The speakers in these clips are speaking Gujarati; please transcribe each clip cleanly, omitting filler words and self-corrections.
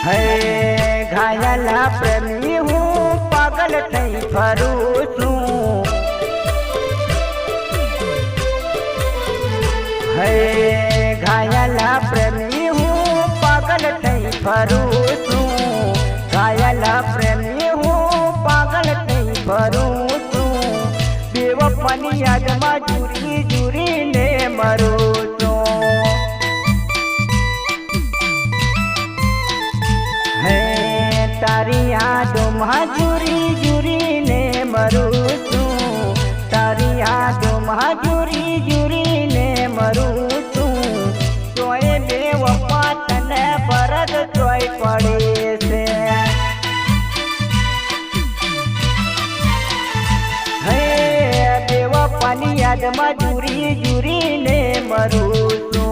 હે ઘાયલા પ્રેમી હું પાગલ થઈ ફરું છું। હે ઘાયલા પ્રેમી હું પાગલ થઈ ફરું છું। ઘાયલા પ્રેમી હું પાગલ થઈ ફરું છું। બેવફાની યાદમાં જુરી જુરીને મરું છું। હે તારી યાદોમાં જુરી જુરીને મરું છું। તારી યાદોમાં જુરી જુરીને મરું છું। તોય બેવફા તને પરત તોય પડે છે। હે બેવફાની યાદમાં જુરી જુરીને મરું છું।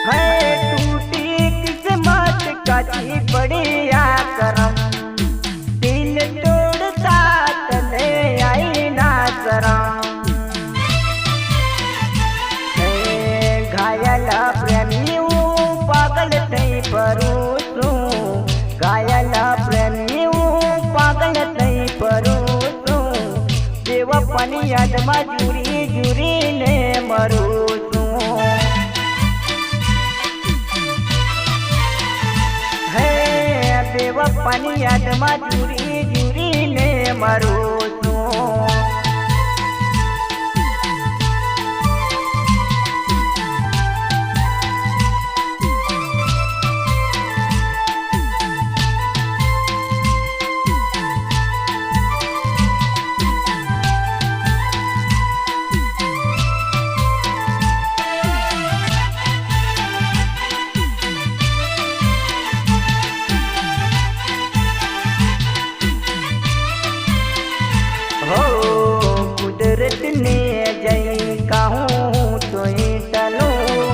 હે ટૂટી કિસ્મત કાચી પડી આ કરમ દિલ તોડતા તને આઈ ના શરમ। હે ઘાયલા પ્રેમી હું પાગલ થઈ ફરું છું। ઘાયલા પ્રેમી હું પાગલ થઈ ફરું છું। બેવફાની યાદમાં જુરી જુરીને મરું છું। બેવફાની યાદમાં જુરી જુરીને મરું છું। कुदरत ने जई कहूँ तो टलूं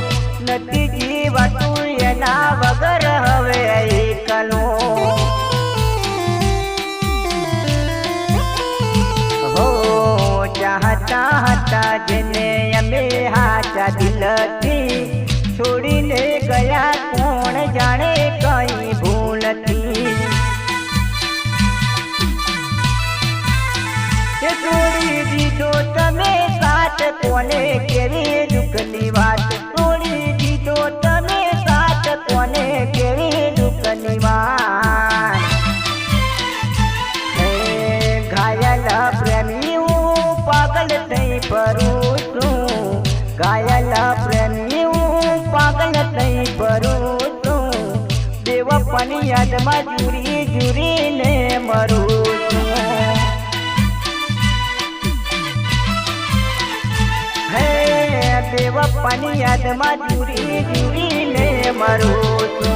नती जीवा तू एना वगर हवे कलूं। हो चाहता हता जने अमे हाचा दिल थी छोड़ी ले गया कौन जाने कई भूल थी। छोड़ी दीधो तमे साथ कोने केवी दुखनी बात। छोड़ी दीधो तमे साथ कोने केवी दुखनी बात। हे घायला प्रेमी हूँ पागल थई फરું છું। घायला प्रेमी हूँ पागल थई फરું છું। બેવફાની યાદમાં જુરી જુરીને મરું છું। બેવફાની યાદમાં જુરી જુરીને મરું છું।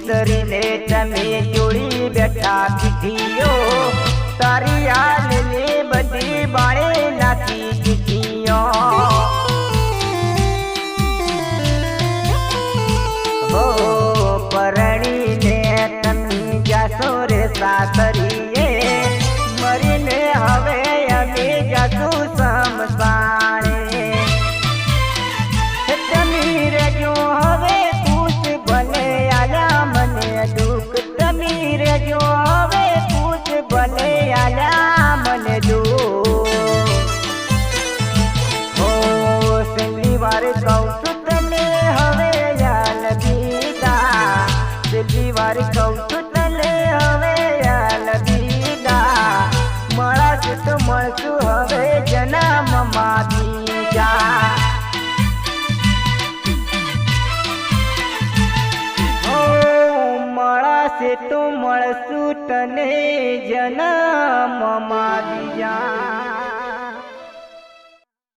તરીને તમે જોડી બેઠા પીઠીઓ તારી આલને બધી બાળે નાખી ચીઠીઓ। હો પરણીને તમે જાશો રે સાસરીએ મરીને હવે અમે જાશું સમસાણે। તમે રેજો હવે ખુશ ભલે આલા મને દુઃખ। તમે રેજો હવે ખુશ ભલે આલા મને દુઃખ। હો છેલ્લી વાર કહું છું તને હવે યાલ દીધા। છેલ્લી વાર કહું છું તને હવે યાલ દીધા। મળશું તો મળશું હવે જન્મમાં બીજા। મળશે તો મળશું તને જન્મમાં બીજા।